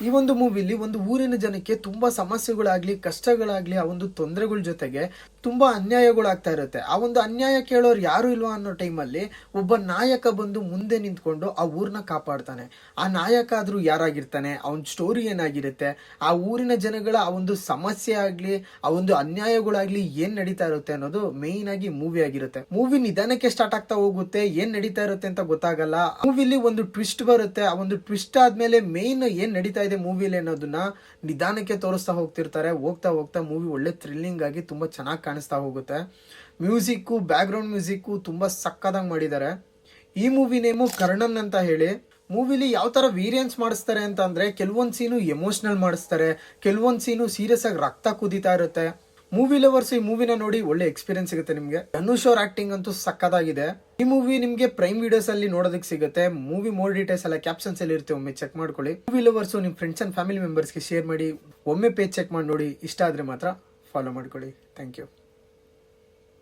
ಈ ಒಂದು ಮೂವಿಲಿ ಒಂದು ಊರಿನ ಜನಕ್ಕೆ ತುಂಬಾ ಸಮಸ್ಯೆಗಳಾಗ್ಲಿ ಕಷ್ಟಗಳಾಗ್ಲಿ ಆ ಒಂದು ತೊಂದರೆಗಳ ಜೊತೆಗೆ ತುಂಬಾ ಅನ್ಯಾಯಗಳಾಗ್ತಾ ಇರುತ್ತೆ. ಆ ಒಂದು ಅನ್ಯಾಯ ಕೇಳೋರು ಯಾರು ಇಲ್ವಾ ಅನ್ನೋ ಟೈಮಲ್ಲಿ ಒಬ್ಬ ನಾಯಕ ಬಂದು ಮುಂದೆ ನಿಂತ್ಕೊಂಡು ಆ ಊರ್ನ ಕಾಪಾಡ್ತಾನೆ. ಆ ನಾಯಕ ಆದ್ರೂ ಯಾರಾಗಿರ್ತಾನೆ, ಅವನ್ ಸ್ಟೋರಿ ಏನಾಗಿರುತ್ತೆ, ಆ ಊರಿನ ಜನಗಳ ಆ ಒಂದು ಸಮಸ್ಯೆ ಆಗ್ಲಿ ಆ ಒಂದು ಅನ್ಯಾಯಗಳಾಗ್ಲಿ ಏನ್ ನಡೀತಾ ಇರುತ್ತೆ ಅನ್ನೋದು ಮೇನ್ ಆಗಿ ಮೂವಿ ಆಗಿರುತ್ತೆ. ಮೂವಿ ನಿಧಾನಕ್ಕೆ ಸ್ಟಾರ್ಟ್ ಆಗ್ತಾ ಹೋಗುತ್ತೆ, ಏನ್ ನಡೀತಾ ಇರುತ್ತೆ ಅಂತ ಗೊತ್ತಾಗಲ್ಲ. ಮೂವಿಲಿ ಒಂದು ಟ್ವಿಸ್ಟ್ ಬರುತ್ತೆ. ಆ ಒಂದು ಟ್ವಿಸ್ಟ್ ಆದ್ಮೇಲೆ ಮೇನ್ ಏನ್ ನಡೀತಾ ಇದೆ ಮೂವಿಲಿ ಅನ್ನೋದನ್ನ ನಿಧಾನಕ್ಕೆ ತೋರಿಸ್ತಾ ಹೋಗ್ತಿರ್ತಾರೆ. ಹೋಗ್ತಾ ಹೋಗ್ತಾ ಮೂವಿ ಒಳ್ಳೆ ಥ್ರಿಲ್ಲಿಂಗ್ ಆಗಿ ತುಂಬಾ ಚೆನ್ನಾಗಿ ಕಾಣಿಸ್ತಾ ಹೋಗುತ್ತೆ. ಮ್ಯೂಸಿಕ್ಕು, ಬ್ಯಾಕ್ ಗ್ರೌಂಡ್ ಮ್ಯೂಸಿಕ್ಕು ತುಂಬಾ ಸಕ್ಕದಾಗಿ ಮಾಡಿದ್ದಾರೆ. ಈ ಮೂವಿ ನೇಮು ಕರ್ಣನ್ ಅಂತ ಹೇಳಿ. ಮೂವಿಲಿ ಯಾವ ತರ ವೇರಿಯನ್ಸ್ ಮಾಡಿಸ್ತಾರೆ ಅಂತ ಅಂದ್ರೆ ಕೆಲವೊಂದ್ ಸೀನು ಎಮೋಷನಲ್ ಮಾಡಿಸ್ತಾರೆ, ಕೆಲವೊಂದ್ ಸೀನು ಸೀರಿಯಸ್ ಆಗಿ ರಕ್ತ ಕುದೀತಾ ಇರುತ್ತೆ. ಮೂವಿ ಲವರ್ಸ್ ಈ ಮೂವಿನ ನೋಡಿ ಒಳ್ಳೆ ಎಕ್ಸ್ಪೀರಿಯನ್ಸ್ ಸಿಗುತ್ತೆ ನಿಮ್ಗೆ. ಧನುಷ್ ಅವ್ರ ಆಕ್ಟಿಂಗ್ ಅಂತೂ ಸಕ್ಕದಾಗಿದೆ. ಈ ಮೂವಿ ನಿಮ್ಗೆ ಪ್ರೈಮ್ ವಿಡಿಯೋಸ್ ಅಲ್ಲಿ ನೋಡೋದಕ್ಕೆ ಸಿಗುತ್ತೆ. ಮೂವಿ ಮೋರ್ ಡೀಟೇಲ್ಸ್ ಎಲ್ಲ ಕ್ಯಾಪ್ಷನ್ಸ್ ಅಲ್ಲಿ ಇರುತ್ತೆ, ಒಮ್ಮೆ ಚೆಕ್ ಮಾಡ್ಕೊಳ್ಳಿ. ಮೂವಿ ಲವರ್ಸ್ ನಿಮ್ ಫ್ರೆಂಡ್ಸ್ ಅಂಡ್ ಫ್ಯಾಮಿಲಿ ಮೆಂಬರ್ಸ್ಗೆ ಶೇರ್ ಮಾಡಿ, ಒಮ್ಮೆ ಪೇಜ್ ಚೆಕ್ ಮಾಡಿ ನೋಡಿ. ಇಷ್ಟ ಆದ್ರೆ ಮಾತ್ರ ಫಾಲೋ ಮಾಡ್ಕೊಳ್ಳಿ. Thank you.